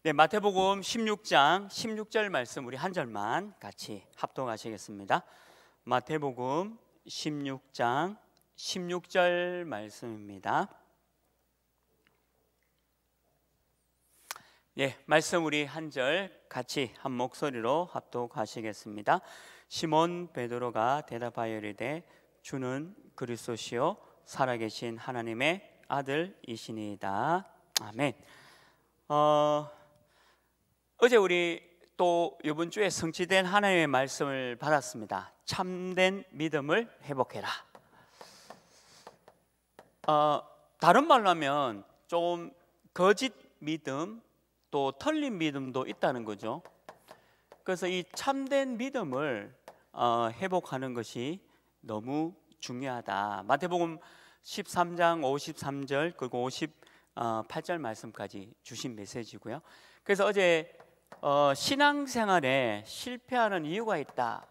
네, 마태복음 16장 16절 말씀 우리 한 절만 같이 합독하시겠습니다. 마태복음 16장 16절 말씀입니다. 네, 말씀 우리 한 절 같이 한 목소리로 합독하시겠습니다. 시몬 베드로가 대답하여 이르되 주는 그리스도시요 살아계신 하나님의 아들이시니이다. 아멘. 어제 우리 또 이번 주에 성취된 하나님의 말씀을 받았습니다. 참된 믿음을 회복해라. 다른 말로 하면 좀 거짓 믿음 또 틀린 믿음도 있다는 거죠. 그래서 이 참된 믿음을 회복하는 것이 너무 중요하다. 마태복음 13장 53절 그리고 58절 말씀까지 주신 메시지고요. 그래서 어제 신앙생활에 실패하는 이유가 있다.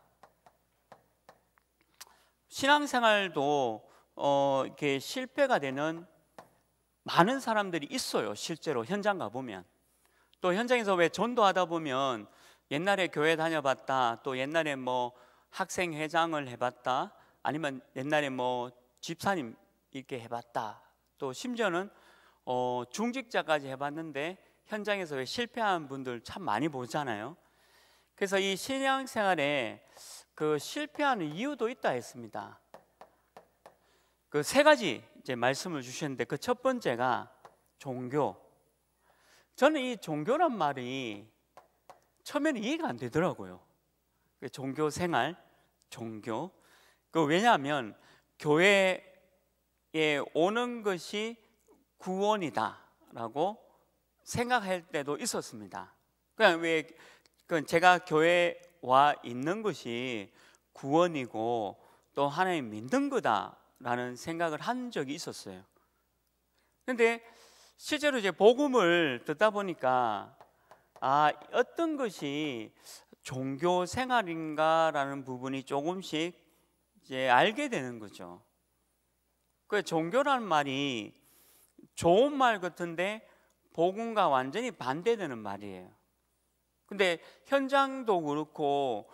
신앙생활도 이렇게 실패가 되는 많은 사람들이 있어요. 실제로 현장 가보면. 또 현장에서 왜 전도하다 보면 옛날에 교회 다녀봤다, 또 옛날에 뭐 학생회장을 해봤다, 아니면 옛날에 뭐 집사님 이렇게 해봤다, 또 심지어는 중직자까지 해봤는데 현장에서 왜 실패한 분들 참 많이 보잖아요. 그래서 이 신앙생활에 그 실패하는 이유도 있다 했습니다. 그 세 가지 이제 말씀을 주셨는데 그 첫 번째가 종교. 저는 이 종교란 말이 처음에는 이해가 안 되더라고요. 종교 생활, 종교. 왜냐하면 교회에 오는 것이 구원이다라고 생각할 때도 있었습니다. 그냥 제가 교회에 와 있는 것이 구원이고 또 하나님 믿는 거다라는 생각을 한 적이 있었어요. 그런데 실제로 이제 복음을 듣다 보니까 어떤 것이 종교 생활인가라는 부분이 조금씩 이제 알게 되는 거죠. 그 종교라는 말이 좋은 말 같은데 복음과 완전히 반대되는 말이에요. 근데 현장도 그렇고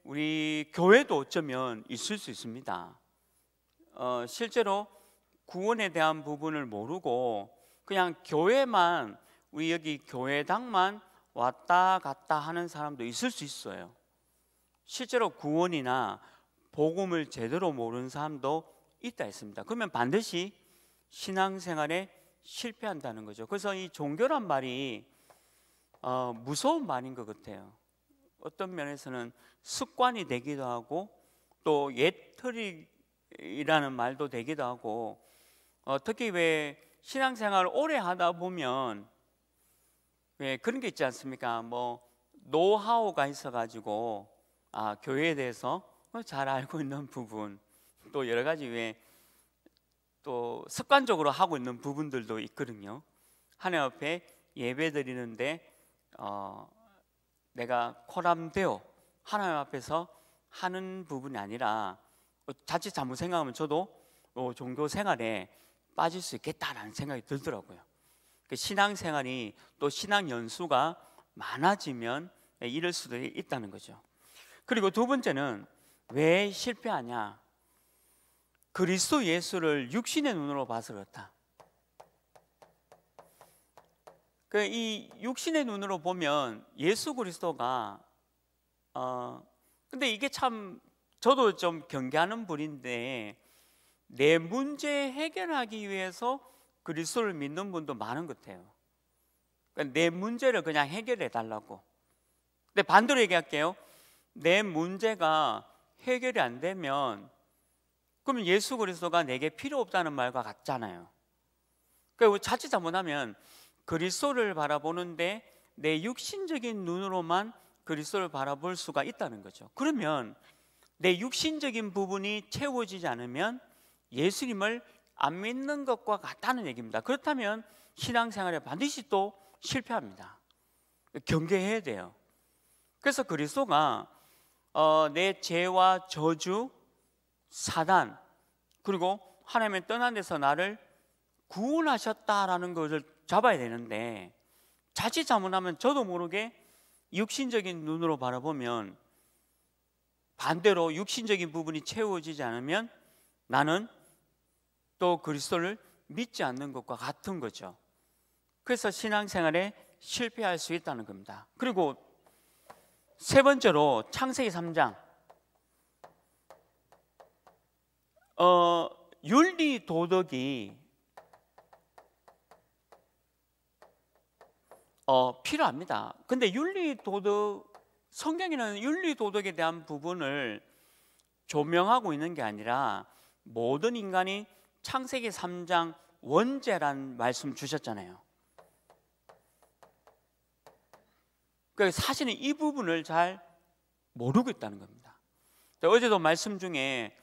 우리 교회도 어쩌면 있을 수 있습니다. 실제로 구원에 대한 부분을 모르고 그냥 교회만, 우리 여기 교회당만 왔다 갔다 하는 사람도 있을 수 있어요. 실제로 구원이나 복음을 제대로 모르는 사람도 있다 했습니다. 그러면 반드시 신앙생활에 실패한다는 거죠. 그래서 이 종교란 말이 무서운 말인 것 같아요. 어떤 면에서는 습관이 되기도 하고 또 옛틀이라는 말도 되기도 하고, 특히 왜 신앙생활을 오래 하다 보면 왜 그런 게 있지 않습니까? 뭐 노하우가 있어가지고 교회에 대해서 잘 알고 있는 부분, 또 여러 가지 또 습관적으로 하고 있는 부분들도 있거든요. 하나님 앞에 예배 드리는데 내가 코람되어 하나님 앞에서 하는 부분이 아니라 자칫 잘못 생각하면 저도 종교 생활에 빠질 수 있겠다라는 생각이 들더라고요. 신앙생활이 또 신앙 연수가 많아지면 이럴 수도 있다는 거죠. 그리고 두 번째는 왜 실패하냐? 그리스도 예수를 육신의 눈으로 봐서 그렇다. 이 육신의 눈으로 보면 예수 그리스도가 근데 이게 참 저도 좀 경계하는 분인데, 내 문제 해결하기 위해서 그리스도를 믿는 분도 많은 것 같아요. 내 문제를 그냥 해결해 달라고. 근데 반대로 얘기할게요. 내 문제가 해결이 안 되면 그러면 예수 그리스도가 내게 필요 없다는 말과 같잖아요. 그러니까 자칫 잘못하면 그리스도를 바라보는데 내 육신적인 눈으로만 그리스도를 바라볼 수가 있다는 거죠. 그러면 내 육신적인 부분이 채워지지 않으면 예수님을 안 믿는 것과 같다는 얘기입니다. 그렇다면 신앙생활에 반드시 또 실패합니다. 경계해야 돼요. 그래서 그리스도가 내 죄와 저주, 사단, 그리고 하나님의 떠난 데서 나를 구원하셨다라는 것을 잡아야 되는데, 자칫 잘못하면 저도 모르게 육신적인 눈으로 바라보면 반대로 육신적인 부분이 채워지지 않으면 나는 또 그리스도를 믿지 않는 것과 같은 거죠. 그래서 신앙생활에 실패할 수 있다는 겁니다. 그리고 세 번째로 창세기 3장 윤리 도덕이 필요합니다. 근데 윤리 도덕, 성경에는 윤리 도덕에 대한 부분을 조명하고 있는 게 아니라 모든 인간이 창세기 3장 원죄란 말씀 주셨잖아요. 그러니까 사실은 이 부분을 잘 모르고 있다는 겁니다. 어제도 말씀 중에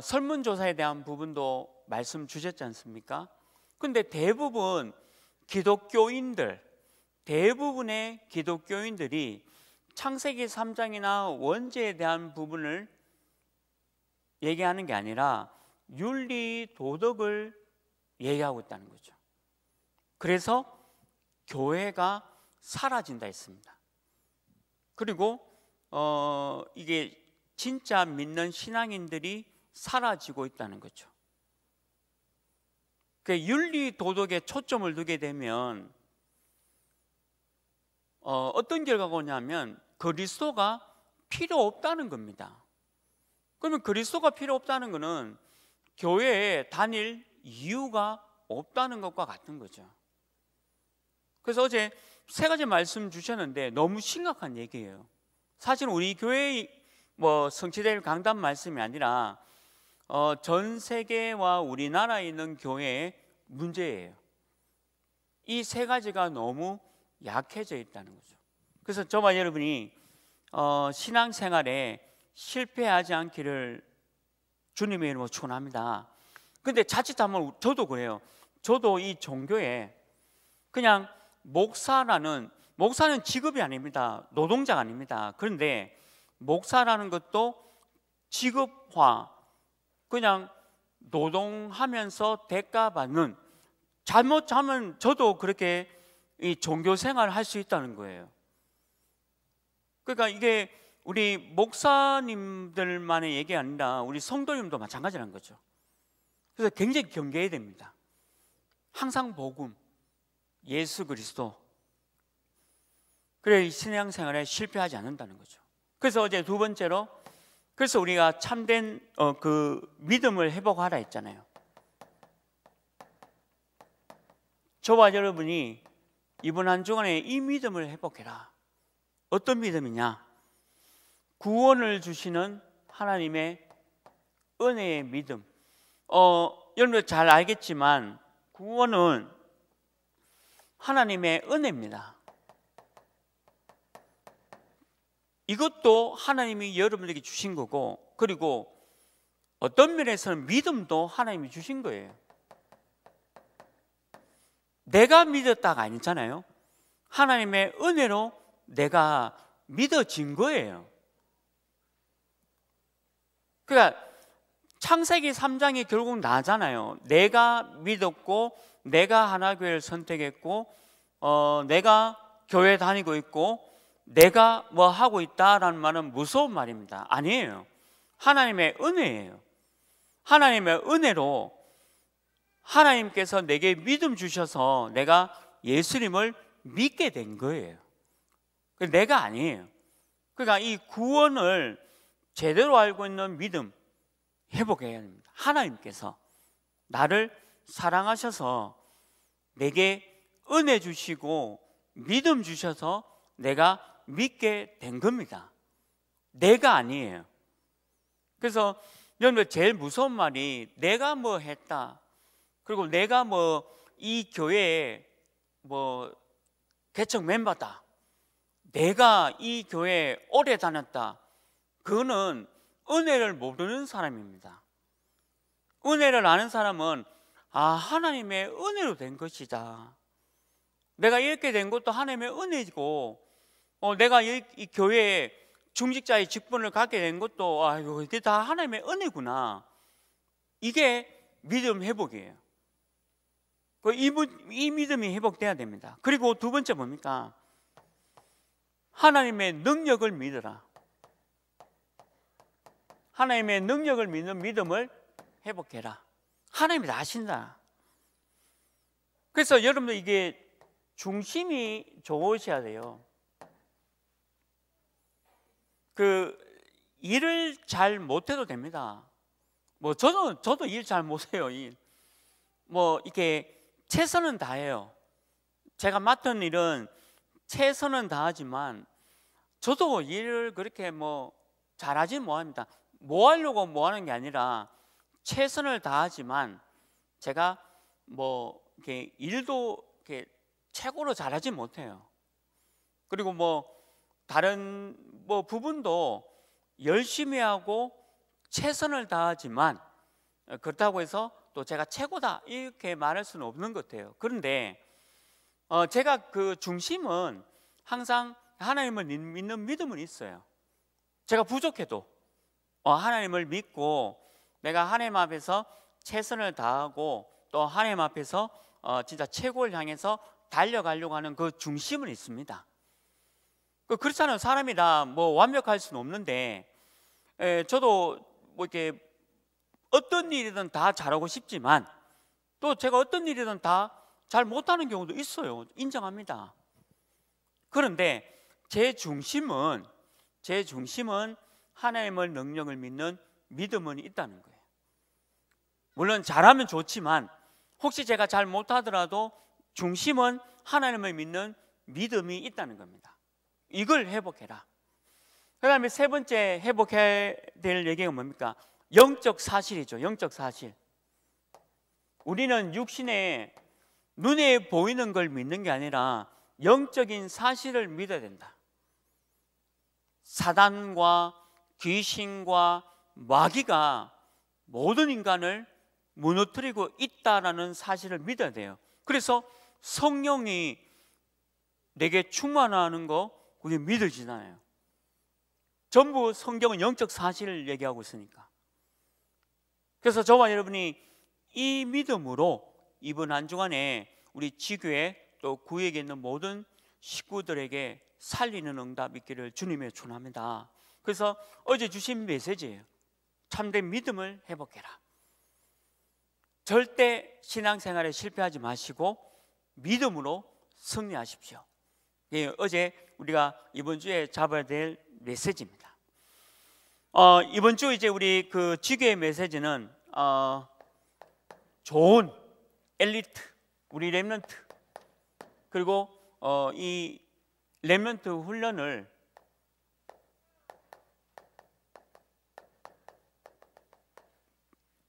설문조사에 대한 부분도 말씀 주셨지 않습니까? 근데 대부분의 기독교인들이 창세기 3장이나 원죄에 대한 부분을 얘기하는 게 아니라 윤리 도덕을 얘기하고 있다는 거죠. 그래서 교회가 사라진다 했습니다. 그리고 이게 진짜 믿는 신앙인들이 사라지고 있다는 거죠. 그 윤리 도덕에 초점을 두게 되면 어떤 결과가 오냐면 그리스도가 필요 없다는 겁니다. 그러면 그리스도가 필요 없다는 것은 교회에 다닐 이유가 없다는 것과 같은 거죠. 그래서 어제 세 가지 말씀 주셨는데 너무 심각한 얘기예요. 사실 우리 교회의 성취될 강단 말씀이 아니라 전 세계와 우리나라에 있는 교회의 문제예요. 이 세 가지가 너무 약해져 있다는 거죠. 그래서 저와 여러분이 신앙생활에 실패하지 않기를 주님의 이름으로 축원합니다. 근데 자칫하면 저도 그래요. 저도 이 종교에 그냥 목사는 직업이 아닙니다. 노동자가 아닙니다. 그런데 목사라는 것도 직업화, 그냥 노동하면서 대가받는, 잘못하면 저도 그렇게 이 종교 생활을 할 수 있다는 거예요. 그러니까 이게 우리 목사님들만의 얘기가 아니라 우리 성도님도 마찬가지라는 거죠. 그래서 굉장히 경계해야 됩니다. 항상 복음, 예수 그리스도, 그래 신앙생활에 실패하지 않는다는 거죠. 그래서 어제 두 번째로, 그래서 우리가 참된 그 믿음을 회복하라 했잖아요. 저와 여러분이 이번 한 주간에 이 믿음을 회복해라. 어떤 믿음이냐? 구원을 주시는 하나님의 은혜의 믿음. 여러분 잘 알겠지만 구원은 하나님의 은혜입니다. 이것도 하나님이 여러분에게 주신 거고, 그리고 어떤 면에서는 믿음도 하나님이 주신 거예요. 내가 믿었다가 아니잖아요. 하나님의 은혜로 내가 믿어진 거예요. 그러니까 창세기 3장이 결국 나잖아요. 내가 믿었고, 내가 하나교회를 선택했고, 내가 교회 다니고 있고, 내가 뭐 하고 있다라는 말은 무서운 말입니다. 아니에요. 하나님의 은혜예요. 하나님의 은혜로 하나님께서 내게 믿음 주셔서 내가 예수님을 믿게 된 거예요. 내가 아니에요. 그러니까 이 구원을 제대로 알고 있는 믿음 회복해야 합니다. 하나님께서 나를 사랑하셔서 내게 은혜 주시고 믿음 주셔서 내가 믿게 된 겁니다. 내가 아니에요. 그래서 여러분 제일 무서운 말이 내가 뭐 했다, 그리고 내가 뭐 이 교회에 뭐 개척 멤버다, 내가 이 교회에 오래 다녔다, 그거는 은혜를 모르는 사람입니다. 은혜를 아는 사람은 하나님의 은혜로 된 것이다, 내가 이렇게 된 것도 하나님의 은혜이고, 내가 이 교회에 중직자의 직분을 갖게 된 것도 이게 다 하나님의 은혜구나. 이게 믿음 회복이에요. 이 믿음이 회복돼야 됩니다. 그리고 두 번째 뭡니까? 하나님의 능력을 믿어라. 하나님의 능력을 믿는 믿음을 회복해라. 하나님이 다 하신다. 그래서 여러분들 이게 중심이 좋으셔야 돼요. 일을 잘 못해도 됩니다. 저도 일 잘 못해요. 이렇게 최선은 다해요. 제가 맡은 일은 최선은 다하지만 저도 일을 그렇게 잘하지는 못합니다. 뭐 하려고 뭐 하는 게 아니라 최선을 다하지만 제가 이렇게 일도 이렇게 최고로 잘하지 못해요. 그리고 다른 부분도 열심히 하고 최선을 다하지만 그렇다고 해서 또 제가 최고다 이렇게 말할 수는 없는 것 같아요. 그런데 제가 그 중심은 항상 하나님을 믿는 믿음은 있어요. 제가 부족해도 하나님을 믿고 내가 하나님 앞에서 최선을 다하고 또 하나님 앞에서 진짜 최고를 향해서 달려가려고 하는 그 중심은 있습니다. 그렇잖아요. 사람이 다 완벽할 수는 없는데 저도 이렇게 어떤 일이든 다 잘하고 싶지만 또 제가 어떤 일이든 다 잘 못하는 경우도 있어요. 인정합니다. 그런데 제 중심은 하나님의 능력을 믿는 믿음은 있다는 거예요. 물론 잘하면 좋지만 혹시 제가 잘 못하더라도 중심은 하나님을 믿는 믿음이 있다는 겁니다. 이걸 회복해라. 그 다음에 세 번째 회복해야 될 얘기가 뭡니까? 영적 사실이죠. 영적 사실. 우리는 육신에 눈에 보이는 걸 믿는 게 아니라 영적인 사실을 믿어야 된다. 사단과 귀신과 마귀가 모든 인간을 무너뜨리고 있다라는 사실을 믿어야 돼요. 그래서 성령이 내게 충만하는 거 그게 믿어지잖아요. 전부 성경은 영적 사실을 얘기하고 있으니까. 그래서 저와 여러분이 이 믿음으로 이번 한 주간에 우리 지교회 또 구역에 있는 모든 식구들에게 살리는 응답 있기를 주님의 축원합니다. 그래서 어제 주신 메시지예요. 참된 믿음을 회복해라. 절대 신앙생활에 실패하지 마시고 믿음으로 승리하십시오. 어제 우리가 이번 주에 잡아야 될 메시지입니다. 이번 주 이제 우리 그 지교의 메시지는 좋은 엘리트, 우리 렘넌트, 그리고 이 렘넌트 훈련을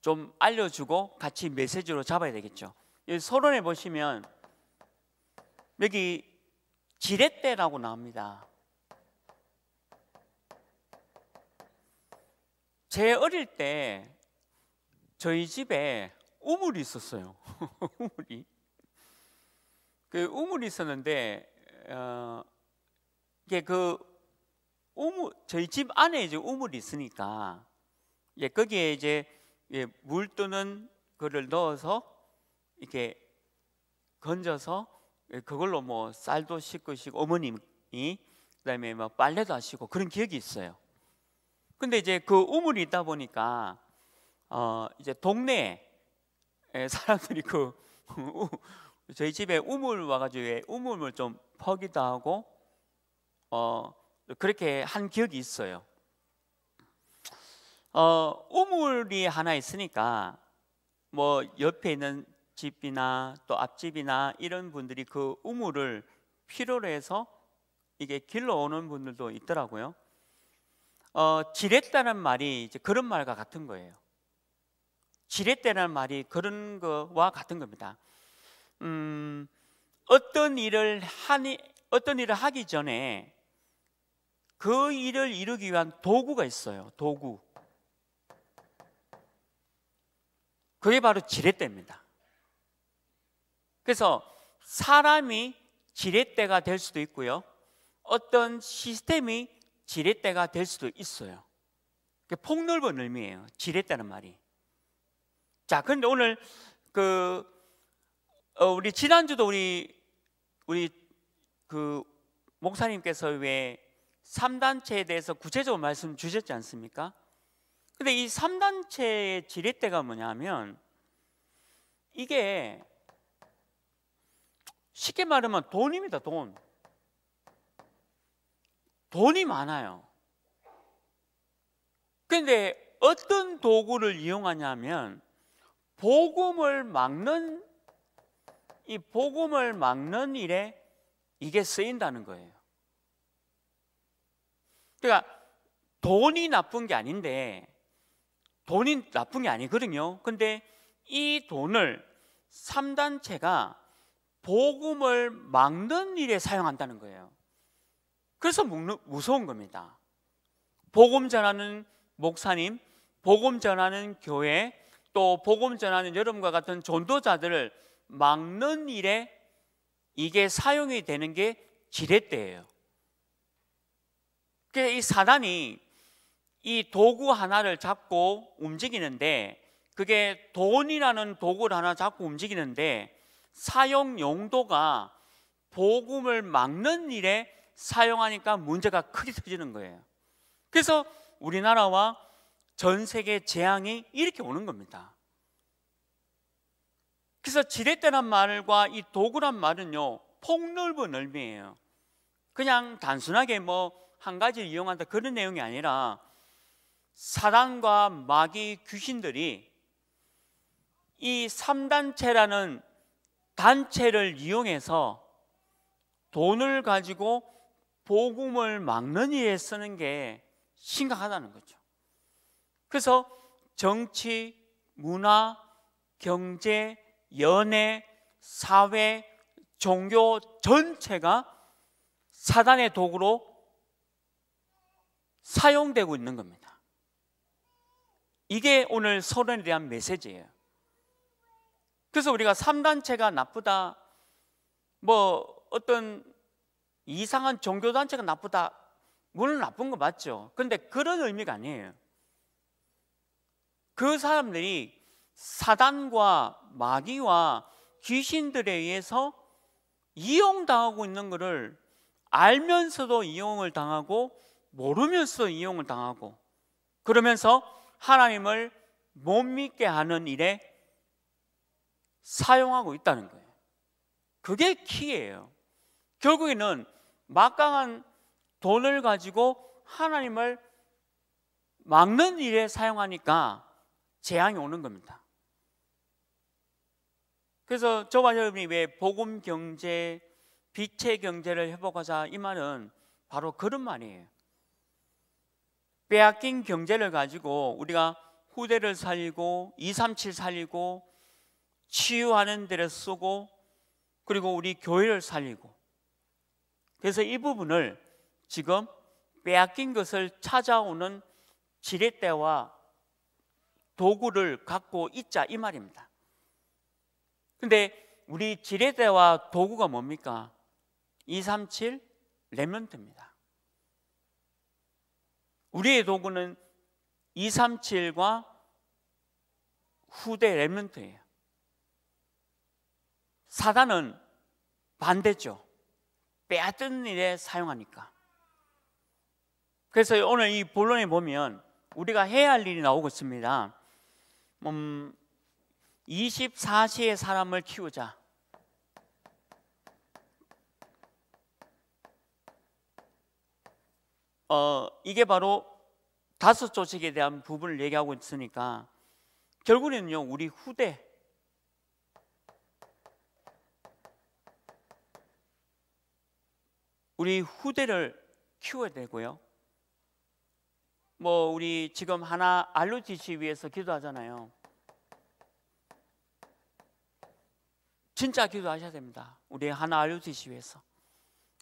좀 알려주고 같이 메시지로 잡아야 되겠죠. 서론에 보시면 여기 지렛대라고 나옵니다. 제 어릴 때 저희 집에 우물이 있었어요. 우물이 있었는데 이게 저희 집 안에 이제 우물이 있으니까 거기에 이제 물 뜨는 거를 넣어서 이렇게 건져서 그걸로 쌀도 씻으시고 어머님이 그다음에 빨래도 하시고 그런 기억이 있어요. 근데 이제 그 우물이 있다 보니까 이제 동네에 사람들이 저희 집에 우물 와가지고 우물을 좀 퍼기도 하고 그렇게 한 기억이 있어요. 우물이 하나 있으니까 옆에 있는 집이나 또 앞집이나 이런 분들이 그 우물을 필요로 해서 이게 길러오는 분들도 있더라고요. 지렛대라는 말이 이제 그런 말과 같은 거예요. 지렛대라는 말이 그런 거와 같은 겁니다. 어떤 일을 하기 전에 그 일을 이루기 위한 도구가 있어요. 도구. 그게 바로 지렛대입니다. 그래서 사람이 지렛대가 될 수도 있고요. 어떤 시스템이 지렛대가 될 수도 있어요. 폭넓은 의미예요. 지렛대는 말이. 자, 그런데 오늘 우리 지난주도 우리 그 목사님께서 왜 3단체에 대해서 구체적으로 말씀 주셨지 않습니까? 근데 이 3단체의 지렛대가 뭐냐면, 이게 쉽게 말하면 돈입니다. 돈이 많아요. 근데 어떤 도구를 이용하냐면 복음을 막는 일에 이게 쓰인다는 거예요. 그러니까 돈이 나쁜 게 아닌데, 돈이 나쁜 게 아니거든요. 근데 이 돈을 3단체가 복음을 막는 일에 사용한다는 거예요. 그래서 무서운 겁니다. 복음 전하는 목사님, 복음 전하는 교회, 또 복음 전하는 여러분과 같은 전도자들을 막는 일에 이게 사용이 되는 게 지렛대예요. 그래서 이 사단이 이 도구 하나를 잡고 움직이는데, 그게 돈이라는 도구를 하나 잡고 움직이는데 사용 용도가 복음을 막는 일에 사용하니까 문제가 크게 터지는 거예요. 그래서 우리나라와 전 세계 재앙이 이렇게 오는 겁니다. 그래서 지렛대란 말과 이 도구란 말은요, 폭넓은 의미예요. 그냥 단순하게 뭐 한 가지를 이용한다 그런 내용이 아니라, 사단과 마귀 귀신들이 이 3단체라는 단체를 이용해서 돈을 가지고 복음을 막는 일에 쓰는 게 심각하다는 거죠. 그래서 정치, 문화, 경제, 연애, 사회, 종교 전체가 사단의 도구로 사용되고 있는 겁니다. 이게 오늘 서론에 대한 메시지예요. 그래서 우리가 3단체가 나쁘다, 뭐 어떤 이상한 종교단체가 나쁘다, 물론 나쁜 거 맞죠. 그런데 그런 의미가 아니에요. 그 사람들이 사단과 마귀와 귀신들에 의해서 이용당하고 있는 것을 알면서도 이용을 당하고 모르면서도 이용을 당하고, 그러면서 하나님을 못 믿게 하는 일에 사용하고 있다는 거예요. 그게 키예요. 결국에는 막강한 돈을 가지고 하나님을 막는 일에 사용하니까 재앙이 오는 겁니다. 그래서 저와 여러분이 왜 복음 경제, 빛의 경제를 회복하자, 이 말은 바로 그런 말이에요. 빼앗긴 경제를 가지고 우리가 후대를 살리고 237 살리고 치유하는 데를 쓰고, 그리고 우리 교회를 살리고, 그래서 이 부분을 지금 빼앗긴 것을 찾아오는 지렛대와 도구를 갖고 있자, 이 말입니다. 근데 우리 지렛대와 도구가 뭡니까? 237 렘넌트입니다. 우리의 도구는 237과 후대 렘넌트예요. 사단은 반대죠. 빼앗는 일에 사용하니까. 그래서 오늘 이 본론에 보면 우리가 해야 할 일이 나오고 있습니다. 24시의 사람을 키우자. 이게 바로 5 조직에 대한 부분을 얘기하고 있으니까, 결국에는요, 우리 후대를 키워야 되고요. 뭐 우리 지금 하나 RUTC 위해서 기도하잖아요. 진짜 기도하셔야 됩니다. 우리 하나 RUTC 위해서.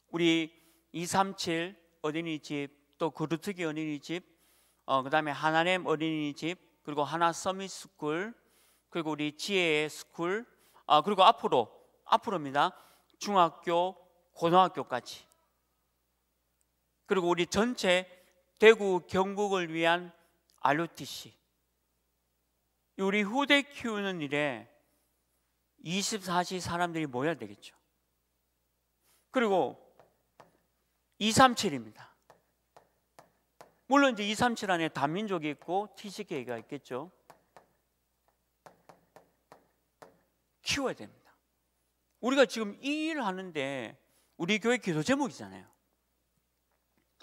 우리 237 어린이집, 또 그루트기 어린이집, 그 다음에 하나렘 어린이집, 그리고 하나 서밋스쿨, 그리고 우리 지혜의 스쿨, 그리고 앞으로입니다. 중학교, 고등학교까지. 그리고 우리 전체 대구 경북을 위한 RUTC. 우리 후대 키우는 일에 24시 사람들이 모여야 되겠죠. 그리고 237입니다. 물론 이제 237 안에 다민족이 있고 TCK가 있겠죠. 키워야 됩니다. 우리가 지금 이 일을 하는데 우리 교회 기도 제목이잖아요.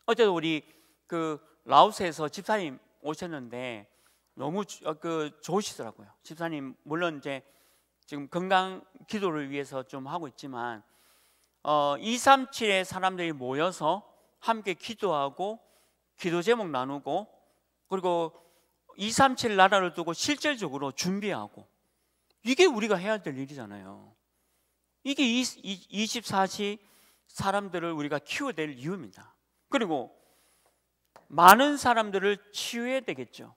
어제도 우리 그 라오스에서 집사님 오셨는데 너무 좋으시더라고요. 집사님 물론 이제 지금 건강 기도를 위해서 좀 하고 있지만 237의 사람들이 모여서 함께 기도하고 기도 제목 나누고 그리고 237 나라를 두고 실질적으로 준비하고 이게 우리가 해야 될 일이잖아요. 이게 24시 사람들을 우리가 키워야 될 이유입니다. 그리고 많은 사람들을 치유해야 되겠죠.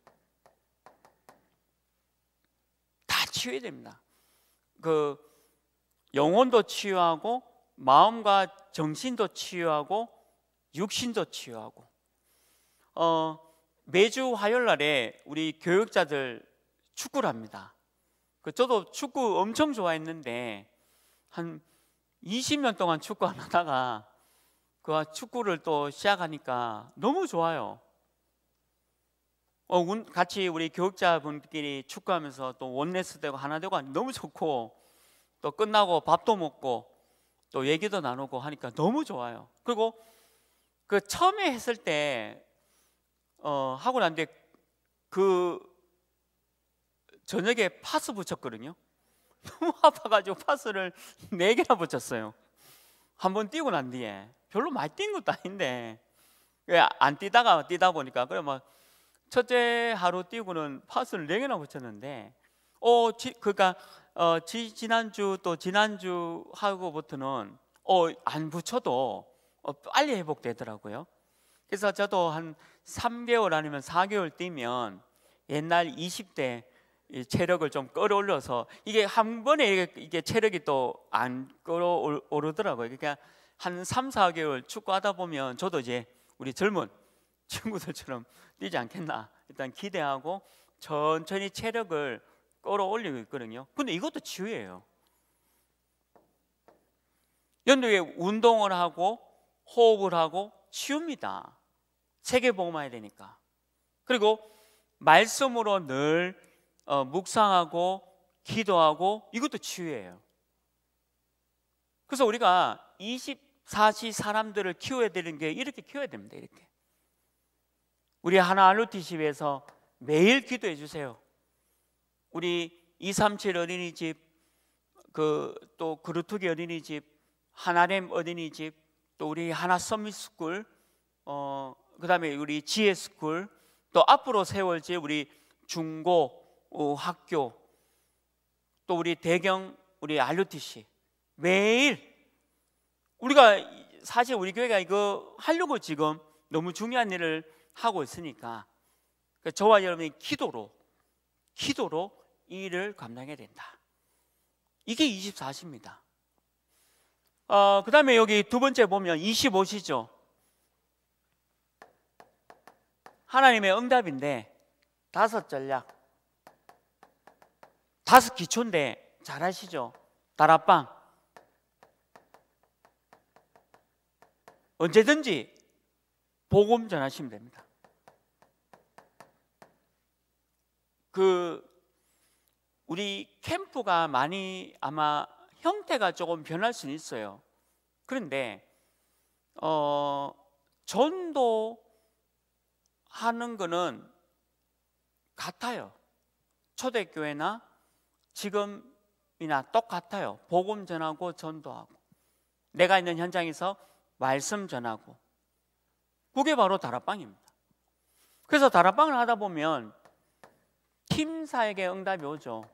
다 치유해야 됩니다. 그 영혼도 치유하고 마음과 정신도 치유하고 육신도 치유하고 매주 화요일 날에 우리 교육자들 축구를 합니다. 저도 축구 엄청 좋아했는데 한 20년 동안 축구 안 하다가 그 축구를 또 시작하니까 너무 좋아요. 같이 우리 교육자분끼리 축구하면서 또 원네스 되고 하나 되고 너무 좋고 또 끝나고 밥도 먹고 또 얘기도 나누고 하니까 너무 좋아요. 그리고 그 처음에 했을 때 하고 난 뒤에 그 저녁에 파스 붙였거든요. 너무 아파가지고 파스를 4개나 붙였어요. 한번 뛰고 난 뒤에 별로 많이 뛴 것도 아닌데 안 뛰다가 뛰다 보니까 그래 막 첫째 하루 뛰고는 파스를 4개나 붙였는데 그러니까 지난주 또 지난주 하고부터는 안 붙여도 빨리 회복되더라고요. 그래서 저도 한 3개월 아니면 4개월 뛰면 옛날 20대 체력을 좀 끌어올려서 이게 한 번에 이게 체력이 또 안 끌어오르더라고요. 그러니까 한 3, 4개월 축구하다 보면 저도 이제 우리 젊은 친구들처럼 뛰지 않겠나 일단 기대하고 천천히 체력을 끌어올리고 있거든요. 근데 이것도 치유예요. 연도에 운동을 하고 호흡을 하고 치유입니다. 세계복음화해야 되니까. 그리고 말씀으로 늘 묵상하고 기도하고 이것도 치유예요. 그래서 우리가 24시 사람들을 키워야 되는 게 이렇게 키워야 됩니다. 이렇게 우리 하나 RUTC에서 매일 기도해 주세요. 우리 237 어린이집 또 그루트기 어린이집 하나렘 어린이집 또 우리 하나 서밋스쿨 그 다음에 우리 지혜스쿨 또 앞으로 세월지 우리 중고 학교 또 우리 대경 우리 RUTC 매일 우리가 사실 우리 교회가 이거 하려고 지금 너무 중요한 일을 하고 있으니까 저와 여러분이 기도로 이 일을 감당해야 된다. 이게 24시입니다. 그 다음에 여기 두 번째 보면 25시죠. 하나님의 응답인데 5 전략 5 기초인데 잘 아시죠? 다락방 언제든지 복음 전하시면 됩니다. 우리 캠프가 많이 아마 형태가 조금 변할 수는 있어요. 그런데 전도하는 거는 같아요. 초대교회나 지금이나 똑같아요. 복음 전하고 전도하고 내가 있는 현장에서 말씀 전하고 그게 바로 다락방입니다. 그래서 다락방을 하다 보면 팀사역의 응답이 오죠.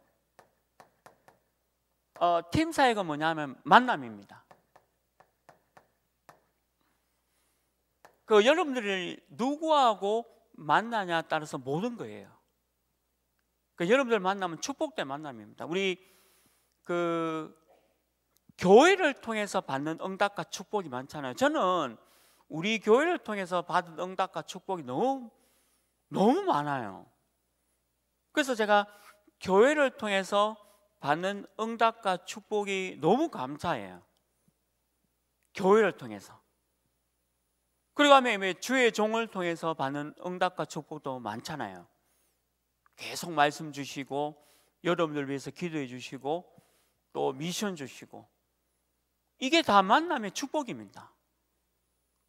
팀사역은 뭐냐면 만남입니다. 여러분들이 누구하고 만나냐에 따라서 모든 거예요. 여러분들 만나면 축복된 만남입니다. 우리 교회를 통해서 받는 응답과 축복이 많잖아요. 저는 우리 교회를 통해서 받은 응답과 축복이 너무 많아요. 그래서 제가 교회를 통해서 받는 응답과 축복이 너무 감사해요. 교회를 통해서. 그리고 주의 종을 통해서 받는 응답과 축복도 많잖아요. 계속 말씀 주시고 여러분들 위해서 기도해 주시고 또 미션 주시고, 이게 다 만남의 축복입니다.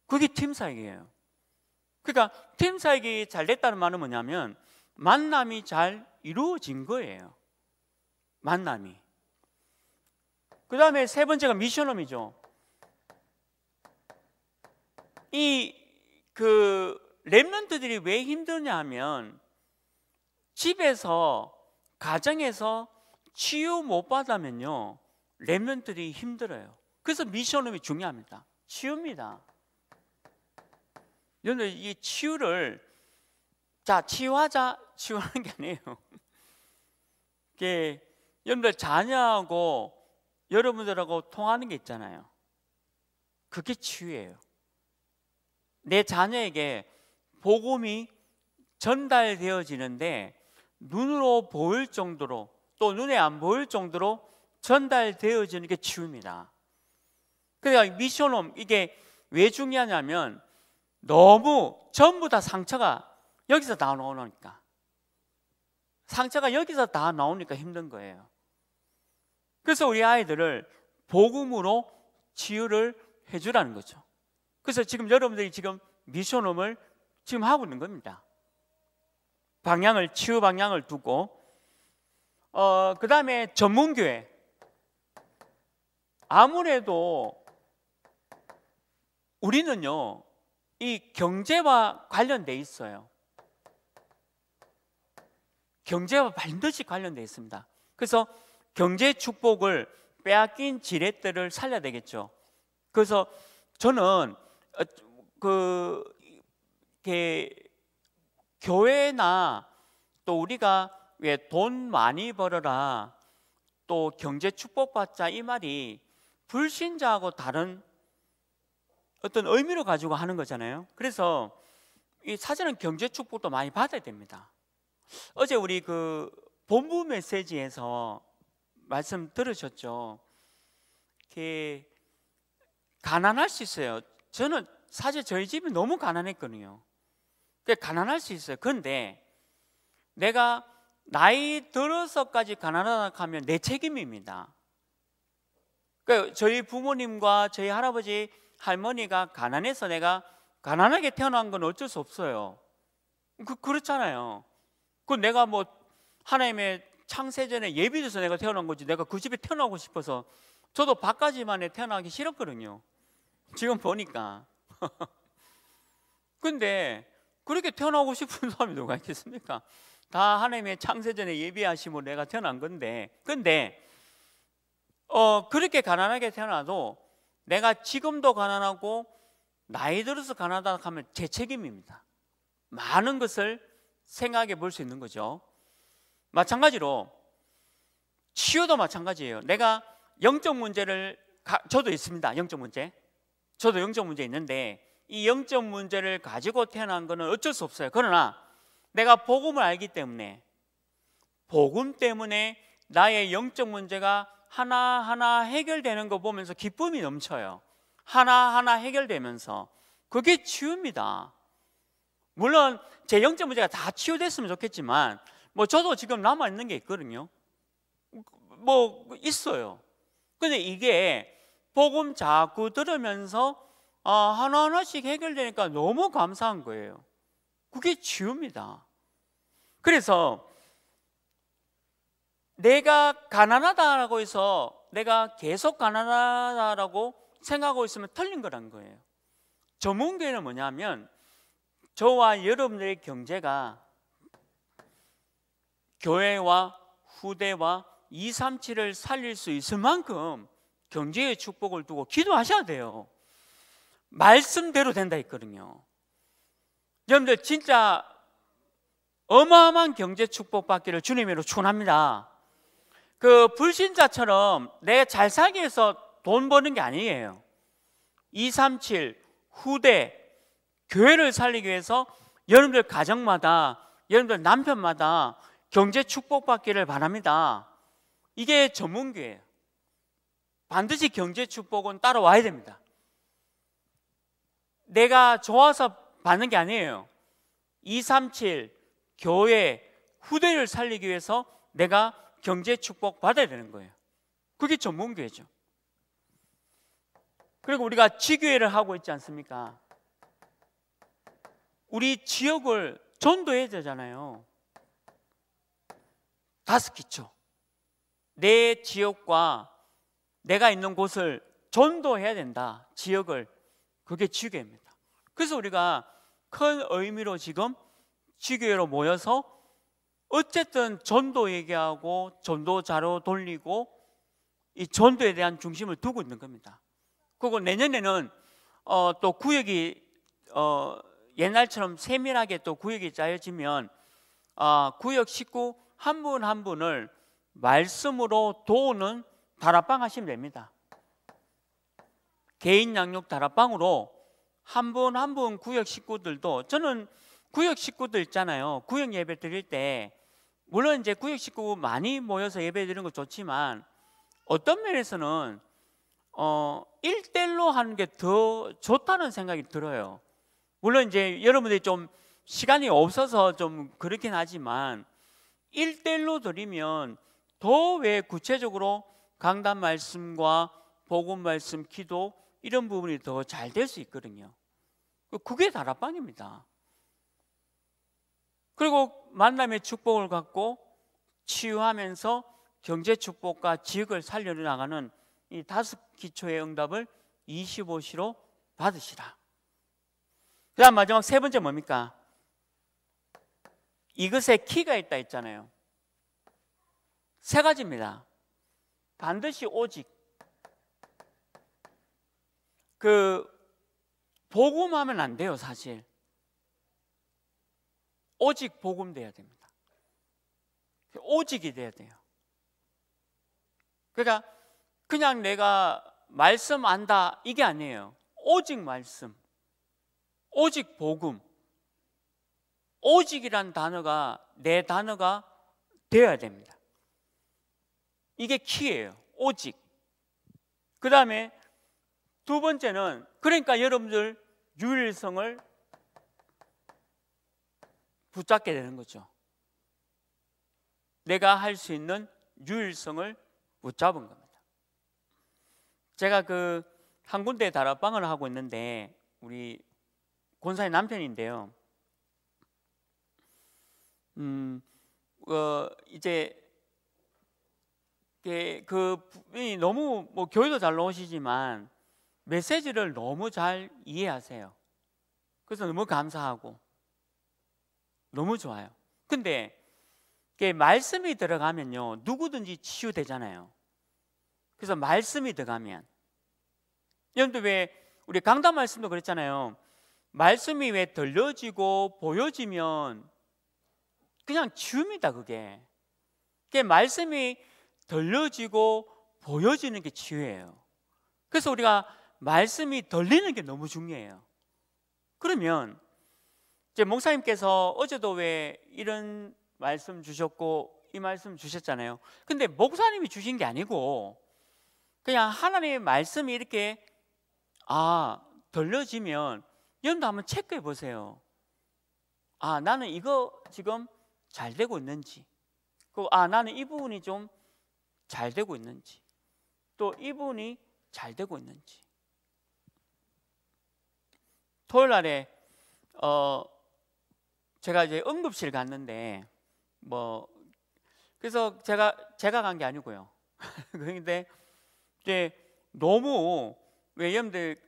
그게 팀사역이에요. 그러니까 팀사역이 잘 됐다는 말은 뭐냐면 만남이 잘 이루어진 거예요. 만남이. 그 다음에 세 번째가 미션홈이죠. 렘넌트들이 왜 힘드냐 하면 집에서, 가정에서 치유 못 받으면요 렘넌트들이 힘들어요. 그래서 미션홈이 중요합니다. 치유입니다. 여러분들 이 치유를, 자 치유하자, 치유하는 게 아니에요. 이게 여러분들 자녀하고 여러분들하고 통하는 게 있잖아요. 그게 치유예요. 내 자녀에게 복음이 전달되어지는데 눈으로 보일 정도로, 또 눈에 안 보일 정도로 전달되어지는 게 치유입니다. 그러니까 미션홈, 이게 왜 중요하냐면 너무 전부 다 상처가 여기서 다 나오니까, 상처가 여기서 다 나오니까 힘든 거예요. 그래서 우리 아이들을 복음으로 치유를 해주라는 거죠. 그래서 지금 여러분들이 지금 미션홈을 지금 하고 있는 겁니다. 방향을, 치유 방향을 두고, 그 다음에 전문교회. 아무래도 우리는요 이 경제와 관련돼 있어요. 경제와 반드시 관련돼 있습니다. 그래서 경제 축복을 빼앗긴 지렛대를 살려야 되겠죠. 그래서 저는 교회나 또 우리가 왜 돈 많이 벌어라, 또 경제 축복받자, 이 말이 불신자하고 다른 어떤 의미를 가지고 하는 거잖아요. 그래서 이 사실은 경제 축복도 많이 받아야 됩니다. 어제 우리 본부 메시지에서 말씀 들으셨죠? 이렇게 가난할 수 있어요. 저는 사실 저희 집이 너무 가난했거든요. 가난할 수 있어요. 그런데 내가 나이 들어서까지 가난하다 하면 내 책임입니다. 그러니까 저희 부모님과 저희 할아버지, 할머니가 가난해서 내가 가난하게 태어난 건 어쩔 수 없어요. 그렇잖아요. 내가 뭐 하나님의 창세전에 예비돼서 내가 태어난 거지, 내가 그 집에 태어나고 싶어서, 저도 밖까지만에 태어나기 싫었거든요. 지금 보니까. 근데 그렇게 태어나고 싶은 사람이 누가 있겠습니까? 다 하나님의 창세전에 예비하심으로 내가 태어난 건데, 근데 그렇게 가난하게 태어나도 내가 지금도 가난하고 나이 들어서 가난하다 하면 제 책임입니다. 많은 것을 생각해 볼 수 있는 거죠. 마찬가지로 치유도 마찬가지예요. 내가 영적 문제를, 저도 있습니다. 영적 문제. 저도 영적 문제 있는데 이 영적 문제를 가지고 태어난 거는 어쩔 수 없어요. 그러나 내가 복음을 알기 때문에, 복음 때문에 나의 영적 문제가 하나하나 해결되는 거 보면서 기쁨이 넘쳐요. 하나하나 해결되면서. 그게 치유입니다. 물론 제 영적 문제가 다 치유됐으면 좋겠지만, 저도 지금 남아있는 게 있거든요. 있어요. 근데 이게 복음 자꾸 들으면서 하나하나씩 해결되니까 너무 감사한 거예요. 그게 치유입니다. 그래서 내가 가난하다라고 해서 내가 계속 가난하다라고 생각하고 있으면 틀린 거란 거예요. 전문교회는 뭐냐면 저와 여러분들의 경제가 교회와 후대와 237을 살릴 수 있을 만큼 경제의 축복을 두고 기도하셔야 돼요. 말씀대로 된다 했거든요. 여러분들 진짜 어마어마한 경제 축복 받기를 주님으로 축원합니다. 불신자처럼 내가 잘 살기 위해서 돈 버는 게 아니에요. 237 후대 교회를 살리기 위해서 여러분들 가정마다, 여러분들 남편마다 경제 축복 받기를 바랍니다. 이게 전문교회예요. 반드시 경제 축복은 따라와야 됩니다. 내가 좋아서 받는 게 아니에요. 237 교회 후대를 살리기 위해서 내가 경제 축복 받아야 되는 거예요. 그게 전문교회죠. 그리고 우리가 지교회를 하고 있지 않습니까? 우리 지역을 전도해야 되잖아요. 5기초. 내 지역과 내가 있는 곳을 전도해야 된다. 지역을. 그게 지교회입니다. 그래서 우리가 큰 의미로 지금 지교회로 모여서 어쨌든 전도 얘기하고 전도 자료 돌리고 이 전도에 대한 중심을 두고 있는 겁니다. 그리고 내년에는 또 구역이 옛날처럼 세밀하게 또 구역이 짜여지면 구역 식구 한 분 한 분을 말씀으로 도우는 다락방 하시면 됩니다. 개인 양육 다락방으로 한 분 한 분 구역 식구들도, 저는 구역 식구들 있잖아요. 구역 예배 드릴 때 물론 이제 구역 식구 많이 모여서 예배 드리는 거 좋지만 어떤 면에서는 1대1로 하는 게 더 좋다는 생각이 들어요. 물론 이제 여러분들이 좀 시간이 없어서 좀 그렇긴 하지만 1대1로 드리면 더 왜 구체적으로 강단 말씀과 복음 말씀, 기도 이런 부분이 더 잘 될 수 있거든요. 그게 다락방입니다. 그리고 만남의 축복을 갖고 치유하면서 경제 축복과 지역을 살려나가는 이 5기초의 응답을 25시로 받으시라. 그 다음 마지막 3번째 뭡니까? 이것에 키가 있다 했잖아요. 3가지입니다. 반드시 오직 복음하면 안 돼요. 사실 오직 복음 돼야 됩니다. 오직이 돼야 돼요. 그러니까 그냥 내가 말씀 안다 이게 아니에요. 오직 말씀, 오직 복음, 오직이란 단어가 내 단어가 되어야 됩니다. 이게 키예요. 오직. 그 다음에 2번째는 그러니까 여러분들 유일성을 붙잡게 되는 거죠. 내가 할 수 있는 유일성을 붙잡은 겁니다. 제가 한 군데 다락방을 하고 있는데 우리 권사의 남편인데요. 이제 그분이 너무 교회도 잘 나오시지만 메시지를 너무 잘 이해하세요. 그래서 너무 감사하고 너무 좋아요. 근데 말씀이 들어가면요 누구든지 치유되잖아요. 그래서 말씀이 들어가면, 여러분들 왜 우리 강단 말씀도 그랬잖아요. 말씀이 왜 들려지고 보여지면 그냥 치유입니다. 그게 말씀이 들려지고 보여지는 게 치유예요. 그래서 우리가 말씀이 들리는 게 너무 중요해요. 그러면 이제 목사님께서 어제도 왜 이런 말씀 주셨고 이 말씀 주셨잖아요. 근데 목사님이 주신 게 아니고 그냥 하나님의 말씀이 이렇게 들려지면 여러분도 한번 체크해 보세요. 나는 이거 지금 잘 되고 있는지, 나는 이 부분이 좀 잘 되고 있는지, 또 이 부분이 잘 되고 있는지. 토요일 날에 제가 이제 응급실 갔는데 그래서 제가 간 게 아니고요. 그런데 이제 너무 왜 여러분들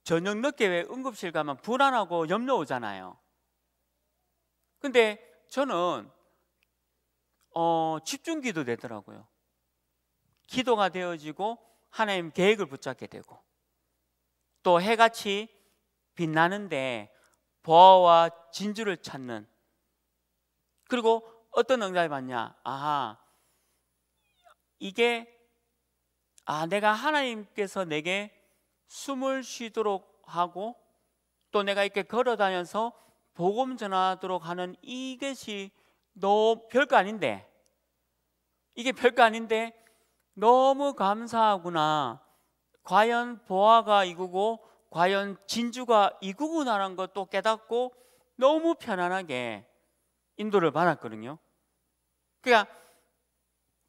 저녁 늦게 왜 응급실 가면 불안하고 염려 오잖아요. 근데 저는 집중기도 되더라고요. 기도가 되어지고 하나님 계획을 붙잡게 되고, 또 해같이 빛나는데 보아와 진주를 찾는, 그리고 어떤 응답이 받냐? 이게 내가 하나님께서 내게 숨을 쉬도록 하고 또 내가 이렇게 걸어다녀서 복음 전하도록 하는 이것이 너 별거 아닌데 이게 별거 아닌데 너무 감사하구나. 과연 보아가 이거고 과연 진주가 이거구나라는 것도 깨닫고 너무 편안하게 인도를 받았거든요. 그러니까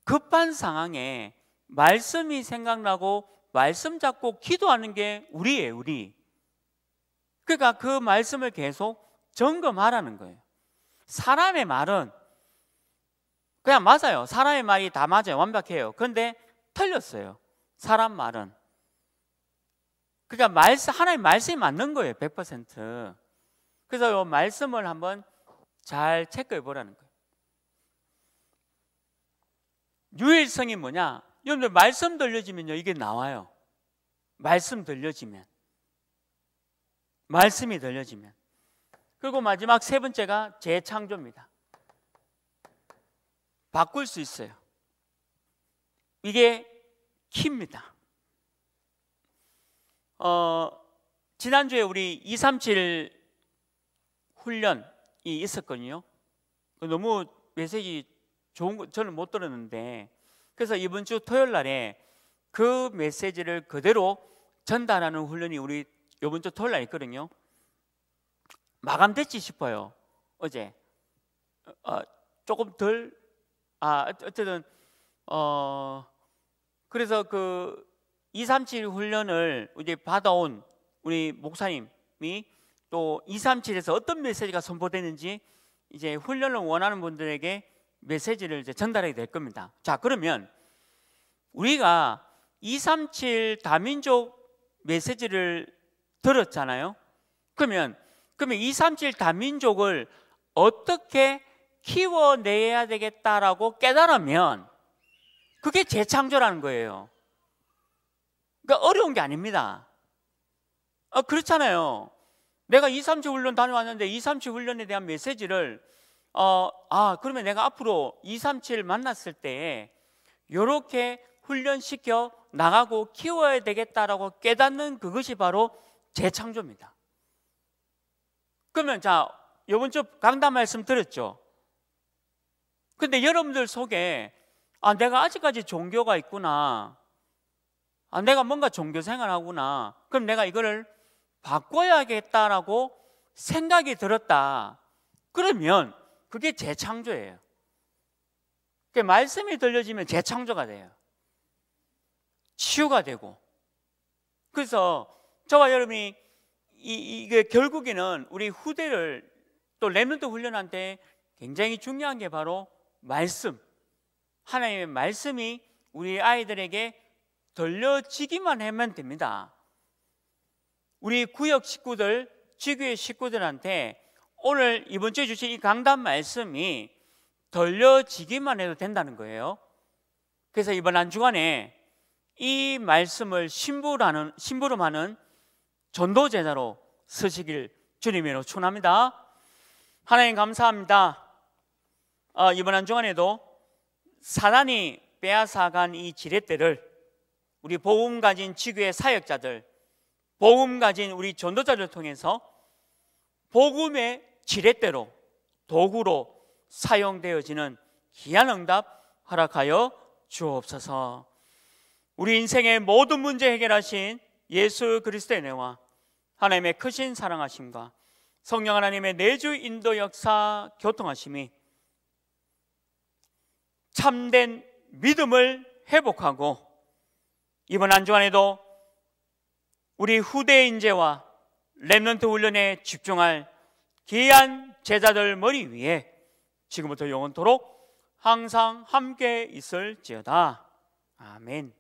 급한 상황에 말씀이 생각나고 말씀 잡고 기도하는 게 우리예요, 우리. 그러니까 그 말씀을 계속 점검하라는 거예요. 사람의 말은 그냥 맞아요. 사람의 말이 다 맞아요. 완벽해요. 그런데 틀렸어요. 사람 말은. 그러니까 하나님 말씀이 맞는 거예요. 100%. 그래서 이 말씀을 한번 잘 체크해 보라는 거예요. 유일성이 뭐냐? 여러분들 말씀 들려지면요, 이게 나와요. 말씀 들려지면. 말씀이 들려지면. 그리고 마지막 세 번째가 재창조입니다. 바꿀 수 있어요. 이게 키입니다. 지난주에 우리 237 훈련이 있었거든요. 너무 메시지 좋은 거 저는 못 들었는데, 그래서 이번 주 토요일 날에 그 메시지를 그대로 전달하는 훈련이 우리 이번 주 토요일 날 있거든요. 마감됐지 싶어요. 어제 조금 덜 어쨌든 그래서 그 237 훈련을 이제 받아온 우리 목사님이 또 237에서 어떤 메시지가 선포되는지 이제 훈련을 원하는 분들에게 메시지를 이제 전달하게 될 겁니다. 자, 그러면 우리가 237 다민족 메시지를 들었잖아요. 그러면 237 다민족을 어떻게 키워내야 되겠다라고 깨달으면 그게 재창조라는 거예요. 그러니까 어려운 게 아닙니다. 그렇잖아요. 내가 237 훈련 다녀왔는데 237 훈련에 대한 메시지를 그러면 내가 앞으로 237 만났을 때 이렇게 훈련시켜 나가고 키워야 되겠다라고 깨닫는 그것이 바로 재창조입니다. 그러면 자, 이번 주 강단 말씀 들었죠? 근데 여러분들 속에 내가 아직까지 종교가 있구나, 내가 뭔가 종교 생활하구나, 그럼 내가 이거를 바꿔야겠다라고 생각이 들었다. 그러면 그게 재창조예요. 말씀이 들려지면 재창조가 돼요. 치유가 되고. 그래서 저와 여러분이 이게 결국에는 우리 후대를 또 렘넌트 훈련한테 굉장히 중요한 게 바로 말씀, 하나님의 말씀이 우리 아이들에게 들려지기만 하면 됩니다. 우리 구역 식구들, 지교회 식구들한테 오늘 이번 주에 주신 이 강단 말씀이 들려지기만 해도 된다는 거예요. 그래서 이번 한 주간에 이 말씀을 심부름하는 전도 제자로 서시길 주님으로 축원합니다. 하나님 감사합니다. 이번 한 주간에도 사단이 빼앗아간 이 지렛대를 우리 복음 가진 지교회 사역자들, 복음 가진 우리 전도자를 통해서 복음의 지렛대로, 도구로 사용되어지는 귀한 응답 허락하여 주옵소서. 우리 인생의 모든 문제 해결하신 예수 그리스도의 은혜와 하나님의 크신 사랑하심과 성령 하나님의 내주 인도 역사 교통하심이 참된 믿음을 회복하고 이번 한 주간에도 우리 후대 인재와 렘넌트 훈련에 집중할 귀한 제자들 머리 위에 지금부터 영원토록 항상 함께 있을지어다. 아멘.